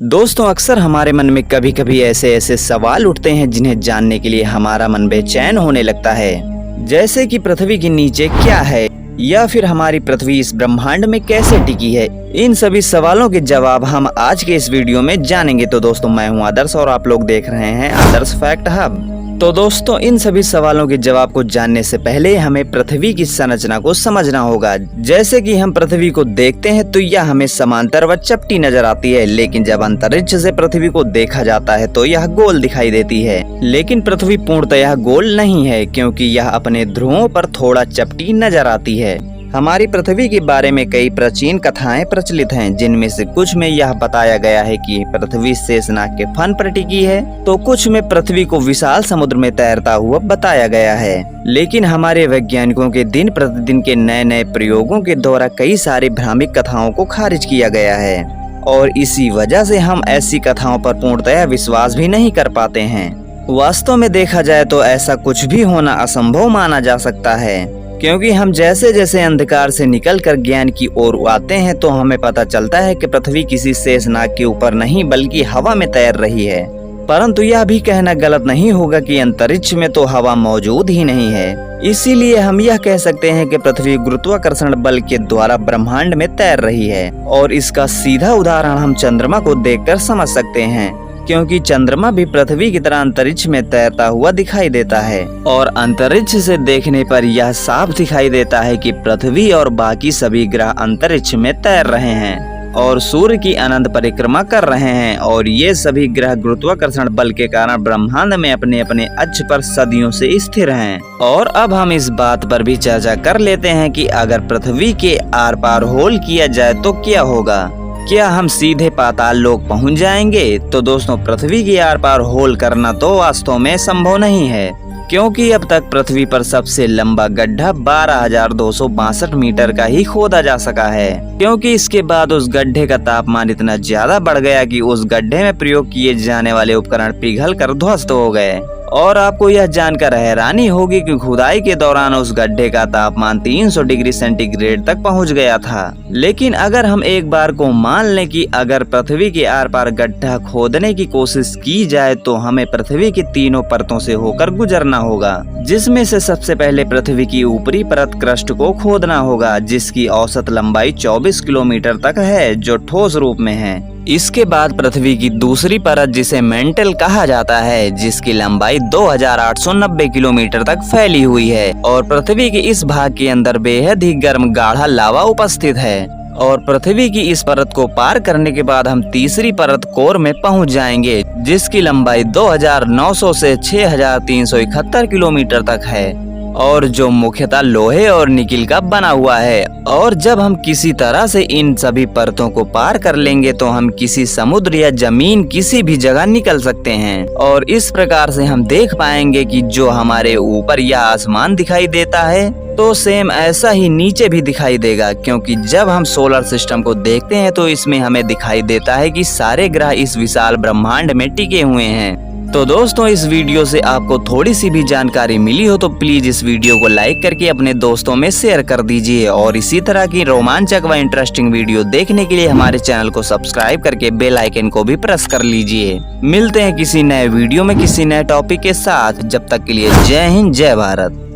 दोस्तों, अक्सर हमारे मन में कभी कभी ऐसे ऐसे सवाल उठते हैं जिन्हें जानने के लिए हमारा मन बेचैन होने लगता है। जैसे कि पृथ्वी के नीचे क्या है, या फिर हमारी पृथ्वी इस ब्रह्मांड में कैसे टिकी है। इन सभी सवालों के जवाब हम आज के इस वीडियो में जानेंगे। तो दोस्तों, मैं हूं आदर्श और आप लोग देख रहे हैं आदर्श फैक्ट हब। तो दोस्तों, इन सभी सवालों के जवाब को जानने से पहले हमें पृथ्वी की संरचना को समझना होगा। जैसे कि हम पृथ्वी को देखते हैं तो यह हमें समांतर व चपटी नजर आती है, लेकिन जब अंतरिक्ष से पृथ्वी को देखा जाता है तो यह गोल दिखाई देती है। लेकिन पृथ्वी पूर्णतः गोल नहीं है, क्योंकि यह अपने ध्रुवों पर थोड़ा चपटी नजर आती है। हमारी पृथ्वी के बारे में कई प्राचीन कथाएं प्रचलित हैं, जिनमें से कुछ में यह बताया गया है कि पृथ्वी शेषनाग के फन पर टिकी है, तो कुछ में पृथ्वी को विशाल समुद्र में तैरता हुआ बताया गया है। लेकिन हमारे वैज्ञानिकों के दिन प्रतिदिन के नए नए प्रयोगों के द्वारा कई सारी भ्रामक कथाओं को खारिज किया गया है, और इसी वजह से हम ऐसी कथाओं पर पूर्णतः विश्वास भी नहीं कर पाते हैं। वास्तव में देखा जाए तो ऐसा कुछ भी होना असंभव माना जा सकता है, क्योंकि हम जैसे जैसे अंधकार से निकलकर ज्ञान की ओर आते हैं तो हमें पता चलता है कि पृथ्वी किसी शेषनाग के ऊपर नहीं बल्कि हवा में तैर रही है। परंतु यह भी कहना गलत नहीं होगा कि अंतरिक्ष में तो हवा मौजूद ही नहीं है। इसीलिए हम यह कह सकते हैं कि पृथ्वी गुरुत्वाकर्षण बल के द्वारा ब्रह्मांड में तैर रही है, और इसका सीधा उदाहरण हम चंद्रमा को देखकर समझ सकते हैं, क्योंकि चंद्रमा भी पृथ्वी की तरह अंतरिक्ष में तैरता हुआ दिखाई देता है। और अंतरिक्ष से देखने पर यह साफ दिखाई देता है कि पृथ्वी और बाकी सभी ग्रह अंतरिक्ष में तैर रहे हैं और सूर्य की अनंत परिक्रमा कर रहे हैं, और ये सभी ग्रह गुरुत्वाकर्षण बल के कारण ब्रह्मांड में अपने अपने अक्ष पर सदियों से स्थिर हैं। और अब हम इस बात पर भी चर्चा कर लेते हैं कि अगर पृथ्वी के आर पार होल किया जाए तो क्या होगा। क्या हम सीधे पाताल लोक पहुंच जाएंगे? तो दोस्तों, पृथ्वी के आर पार होल करना तो वास्तव में संभव नहीं है, क्योंकि अब तक पृथ्वी पर सबसे लंबा गड्ढा 12,262 मीटर का ही खोदा जा सका है, क्योंकि इसके बाद उस गड्ढे का तापमान इतना ज्यादा बढ़ गया कि उस गड्ढे में प्रयोग किए जाने वाले उपकरण पिघल कर ध्वस्त हो गए। और आपको यह जानकर हैरानी होगी कि खुदाई के दौरान उस गड्ढे का तापमान 300 डिग्री सेंटीग्रेड तक पहुंच गया था। लेकिन अगर हम एक बार को मान लें कि अगर पृथ्वी के आर पार गड्ढा खोदने की कोशिश की जाए तो हमें पृथ्वी की तीनों परतों से होकर गुजरना होगा, जिसमें से सबसे पहले पृथ्वी की ऊपरी परत क्रस्ट को खोदना होगा, जिसकी औसत लंबाई 24 किलोमीटर तक है, जो ठोस रूप में है। इसके बाद पृथ्वी की दूसरी परत, जिसे मेंटल कहा जाता है, जिसकी लंबाई 2890 किलोमीटर तक फैली हुई है, और पृथ्वी के इस भाग के अंदर बेहद ही गर्म गाढ़ा लावा उपस्थित है। और पृथ्वी की इस परत को पार करने के बाद हम तीसरी परत कोर में पहुंच जाएंगे, जिसकी लंबाई 2900 से 6371 किलोमीटर तक है, और जो मुख्यतः लोहे और निकिल का बना हुआ है। और जब हम किसी तरह से इन सभी परतों को पार कर लेंगे तो हम किसी समुद्र या जमीन किसी भी जगह निकल सकते हैं, और इस प्रकार से हम देख पाएंगे कि जो हमारे ऊपर यह आसमान दिखाई देता है तो सेम ऐसा ही नीचे भी दिखाई देगा, क्योंकि जब हम सोलर सिस्टम को देखते हैं तो इसमें हमें दिखाई देता है कि सारे ग्रह इस विशाल ब्रह्मांड में टिके हुए हैं। तो दोस्तों, इस वीडियो से आपको थोड़ी सी भी जानकारी मिली हो तो प्लीज इस वीडियो को लाइक करके अपने दोस्तों में शेयर कर दीजिए, और इसी तरह की रोमांचक व इंटरेस्टिंग वीडियो देखने के लिए हमारे चैनल को सब्सक्राइब करके बेल आइकन को भी प्रेस कर लीजिए। मिलते हैं किसी नए वीडियो में किसी नए टॉपिक के साथ। जब तक के लिए जय हिंद, जय भारत।